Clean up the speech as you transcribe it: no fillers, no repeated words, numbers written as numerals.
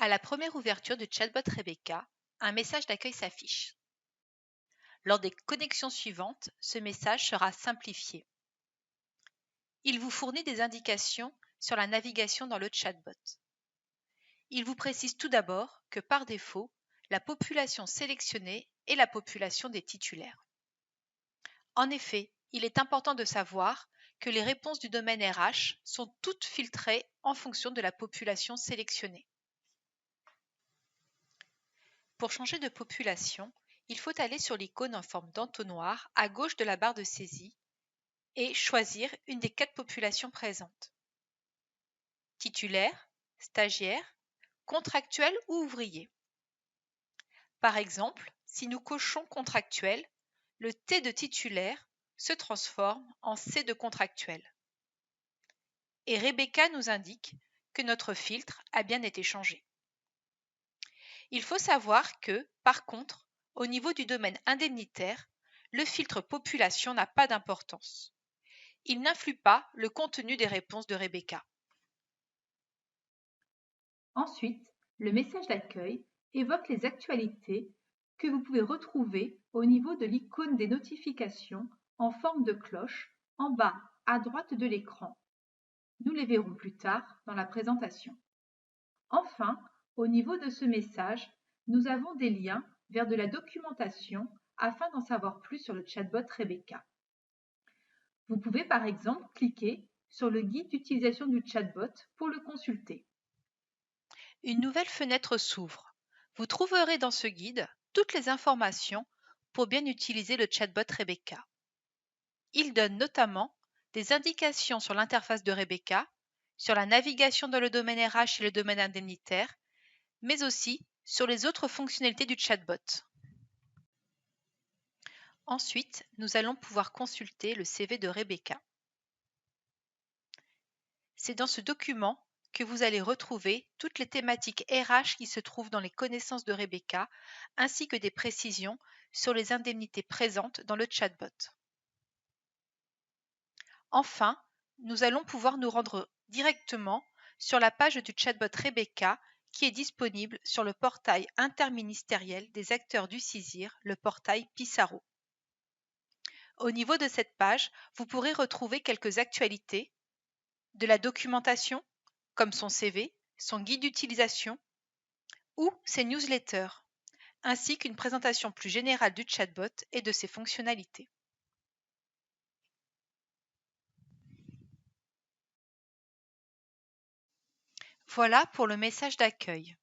À la première ouverture du chatbot Rebecca, un message d'accueil s'affiche. Lors des connexions suivantes, ce message sera simplifié. Il vous fournit des indications sur la navigation dans le chatbot. Il vous précise tout d'abord que par défaut, la population sélectionnée est la population des titulaires. En effet, il est important de savoir que les réponses du domaine RH sont toutes filtrées en fonction de la population sélectionnée. Pour changer de population, il faut aller sur l'icône en forme d'entonnoir à gauche de la barre de saisie et choisir une des 4 populations présentes. Titulaire, stagiaire, contractuel ou ouvrier. Par exemple, si nous cochons contractuel, le T de titulaire se transforme en C de contractuel. Et Rebecca nous indique que notre filtre a bien été changé. Il faut savoir que, par contre, au niveau du domaine indemnitaire, le filtre population n'a pas d'importance. Il n'influe pas le contenu des réponses de Rebecca. Ensuite, le message d'accueil évoque les actualités que vous pouvez retrouver au niveau de l'icône des notifications en forme de cloche en bas à droite de l'écran. Nous les verrons plus tard dans la présentation. Enfin, au niveau de ce message, nous avons des liens vers de la documentation afin d'en savoir plus sur le chatbot Rebecca. Vous pouvez par exemple cliquer sur le guide d'utilisation du chatbot pour le consulter. Une nouvelle fenêtre s'ouvre. Vous trouverez dans ce guide toutes les informations pour bien utiliser le chatbot Rebecca. Il donne notamment des indications sur l'interface de Rebecca, sur la navigation dans le domaine RH et le domaine indemnitaire, mais aussi sur les autres fonctionnalités du chatbot. Ensuite, nous allons pouvoir consulter le CV de Rebecca. C'est dans ce document que vous allez retrouver toutes les thématiques RH qui se trouvent dans les connaissances de Rebecca, ainsi que des précisions sur les indemnités présentes dans le chatbot. Enfin, nous allons pouvoir nous rendre directement sur la page du chatbot Rebecca qui est disponible sur le portail interministériel des acteurs du CISIR, le portail Pissarro. Au niveau de cette page, vous pourrez retrouver quelques actualités, de la documentation, comme son CV, son guide d'utilisation ou ses newsletters, ainsi qu'une présentation plus générale du chatbot et de ses fonctionnalités. Voilà pour le message d'accueil.